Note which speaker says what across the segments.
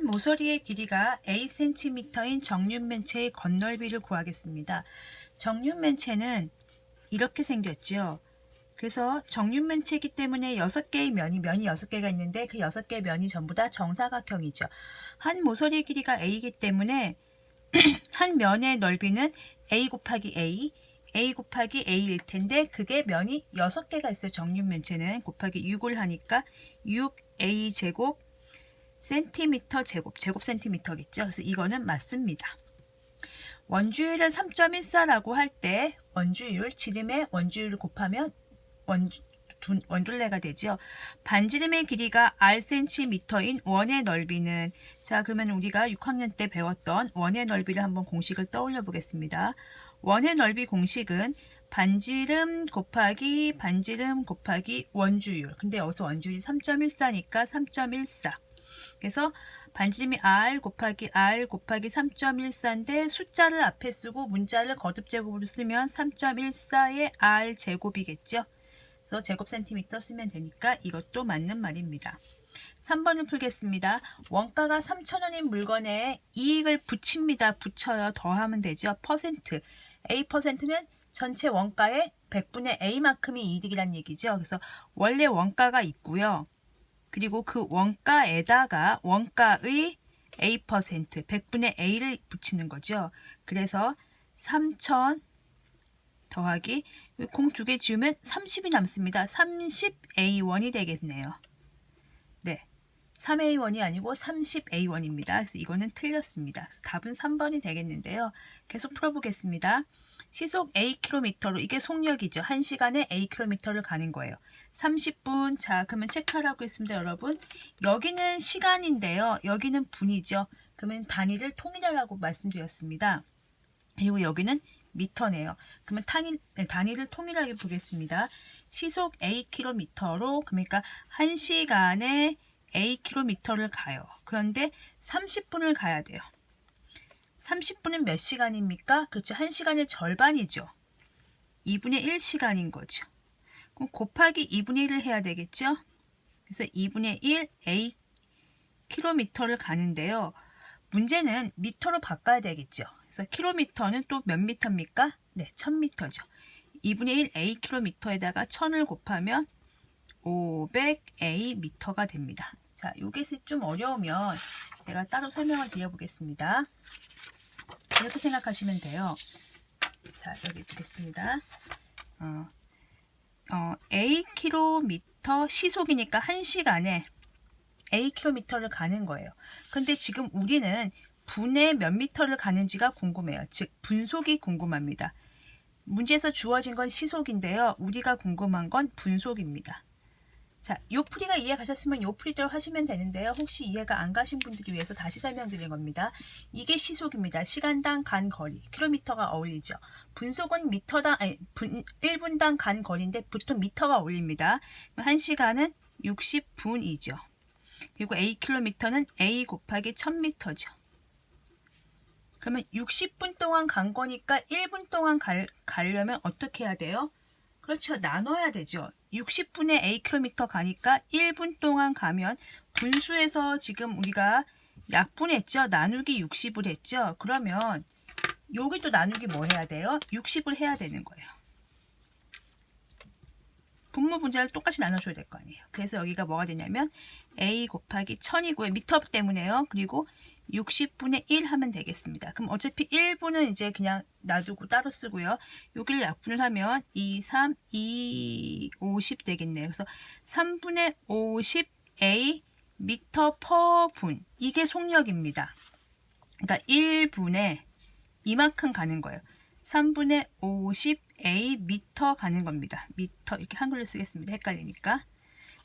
Speaker 1: 모서리의 길이가 Acm인 정육면체의 건널비를 구하겠습니다. 정육면체는 이렇게 생겼죠. 그래서 정육면체이기 때문에 6개의 면이 6개가 있는데 그 6개의 면이 전부 다 정사각형이죠. 한 모서리의 길이가 A이기 때문에 한 면의 넓이는 A 곱하기 A 곱하기 A일 텐데 그게 면이 6개가 있어요. 정육면체는 곱하기 6을 하니까 6A 제곱 센티미터 제곱 센티미터겠죠. 그래서 이거는 맞습니다. 원주율을 3.14라고 할 때 원주율, 지름의 원주율을 곱하면 원둘레가 되죠. 반지름의 길이가 Rcm인 원의 넓이는, 자 그러면 우리가 6학년 때 배웠던 원의 넓이를 한번 공식을 떠올려 보겠습니다. 원의 넓이 공식은 반지름 곱하기 원주율. 근데 여기서 원주율이 3.14니까 3.14. 그래서 반지름이 R 곱하기 3.14인데 숫자를 앞에 쓰고 문자를 거듭제곱으로 쓰면 3.14의 R 제곱이겠죠. 그래서 제곱 센티미터 쓰면 되니까 이것도 맞는 말입니다. 3번을 풀겠습니다. 원가가 3,000원인 물건에 이익을 붙입니다. 붙여요. 더하면 되죠. 퍼센트. A%는 전체 원가의 100분의 A만큼이 이득이란 얘기죠. 그래서 원래 원가가 있고요. 그리고 그 원가에다가 원가의 A%, 100분의 A를 붙이는 거죠. 그래서 3,000 더하기 공 2개 지우면 30이 남습니다. 30A1이 되겠네요. 네, 3A1이 아니고 30A1입니다. 그래서 이거는 틀렸습니다. 그래서 답은 3번이 되겠는데요. 계속 풀어보겠습니다. 시속 Akm로, 이게 속력이죠. 1시간에 Akm를 가는 거예요. 30분. 자, 그러면 체크하라고 했습니다, 여러분. 여기는 시간인데요. 여기는 분이죠. 그러면 단위를 통일하라고 말씀드렸습니다. 그리고 여기는 미터네요. 그러면 단위를 통일하게 보겠습니다. 시속 Akm로, 그러니까 1시간에 Akm를 가요. 그런데 30분을 가야 돼요. 30분은 몇 시간입니까? 그렇죠. 1시간의 절반이죠. 2분의 1시간인 거죠. 그럼 곱하기 2분의 1을 해야 되겠죠? 그래서 2분의 1 Akm를 가는데요. 문제는 미터로 바꿔야 되겠죠. 그래서 킬로미터는 또 몇 미터입니까? 네, 1000미터죠. 2분의 1 Akm에다가 1000을 곱하면 500A 미터가 됩니다. 자, 요게 좀 어려우면 제가 따로 설명을 드려보겠습니다. 이렇게 생각하시면 돼요. 자, 여기 보겠습니다. Akm 시속이니까 1시간에 Akm를 가는 거예요. 근데 지금 우리는 분에 몇 미터를 가는지가 궁금해요. 즉 분속이 궁금합니다. 문제에서 주어진 건 시속인데요. 우리가 궁금한 건 분속입니다. 자, 요 풀이가 이해 가셨으면 요 풀이대로 하시면 되는데요. 혹시 이해가 안 가신 분들을 위해서 다시 설명드리는 겁니다. 이게 시속입니다. 시간당 간 거리, 킬로미터가 어울리죠. 분속은 미터당, 1분당 간 거리인데 보통 미터가 어울립니다. 1시간은 60분이죠. 그리고 A킬로미터는 A 곱하기 1000미터죠. 그러면 60분 동안 간 거니까 1분 동안 가려면 어떻게 해야 돼요? 그렇죠. 나눠야 되죠. 60분에 A킬로미터 가니까 1분 동안 가면 분수에서 지금 우리가 약분했죠. 나누기 60을 했죠. 그러면 여기도 나누기 뭐 해야 돼요? 60을 해야 되는 거예요. 분모 분자를 똑같이 나눠줘야 될 거 아니에요. 그래서 여기가 뭐가 되냐면 A 곱하기 1000이고요. 미터 때문에요. 그리고 60분의 1 하면 되겠습니다. 그럼 어차피 1분은 이제 그냥 놔두고 따로 쓰고요. 여기를 약분을 하면 2, 3, 2, 50 되겠네요. 그래서 3분의 50 A 미터 퍼 분. 이게 속력입니다. 그러니까 1분에 이만큼 가는 거예요. 3분의 50 A 미터 가는 겁니다. 미터 이렇게 한글로 쓰겠습니다. 헷갈리니까.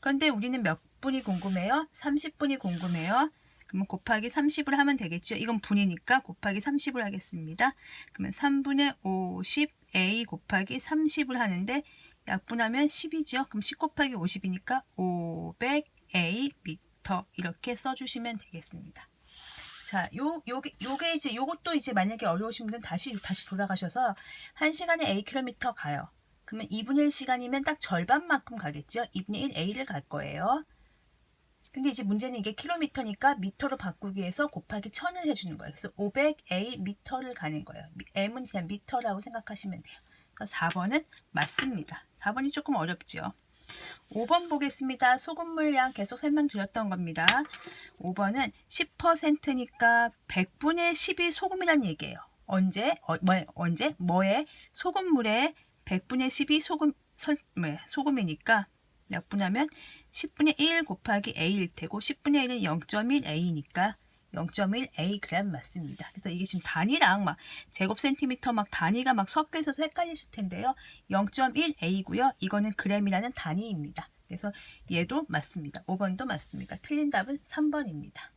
Speaker 1: 그런데 우리는 몇 분이 궁금해요? 30분이 궁금해요. 그러면 곱하기 30을 하면 되겠죠. 이건 분이니까 곱하기 30을 하겠습니다. 그러면 3분의 50 A 곱하기 30을 하는데 약분하면 10이죠. 그럼 10 곱하기 50이니까 500 A 미터 이렇게 써주시면 되겠습니다. 자, 요게 이제 요것도 이제 만약에 어려우신 분들은 다시 돌아가셔서 1시간에 A킬로미터 가요. 그러면 2분의 1시간이면 딱 절반만큼 가겠죠. 2분의 1 A를 갈 거예요. 근데 이제 문제는 이게 킬로미터니까 미터로 바꾸기 위해서 곱하기 1000을 해주는 거예요. 그래서 500A 미터를 가는 거예요. M은 그냥 미터라고 생각하시면 돼요. 그래서 4번은 맞습니다. 4번이 조금 어렵죠. 5번 보겠습니다. 소금물량 계속 설명드렸던 겁니다. 5번은 10%니까 100분의 10이 소금이란 얘기예요. 언제? 뭐에? 소금물에 100분의 10이 소금이니까 몇 분 하면 10분의 1 곱하기 A일 테고 10분의 1은 0.1A니까 0.1A g 맞습니다. 그래서 이게 지금 단위랑 막 제곱센티미터 막 단위가 막 섞여 있어서 헷갈리실 텐데요. 0.1A고요. 이거는 g이라는 단위입니다. 그래서 얘도 맞습니다. 5번도 맞습니다. 틀린 답은 3번입니다.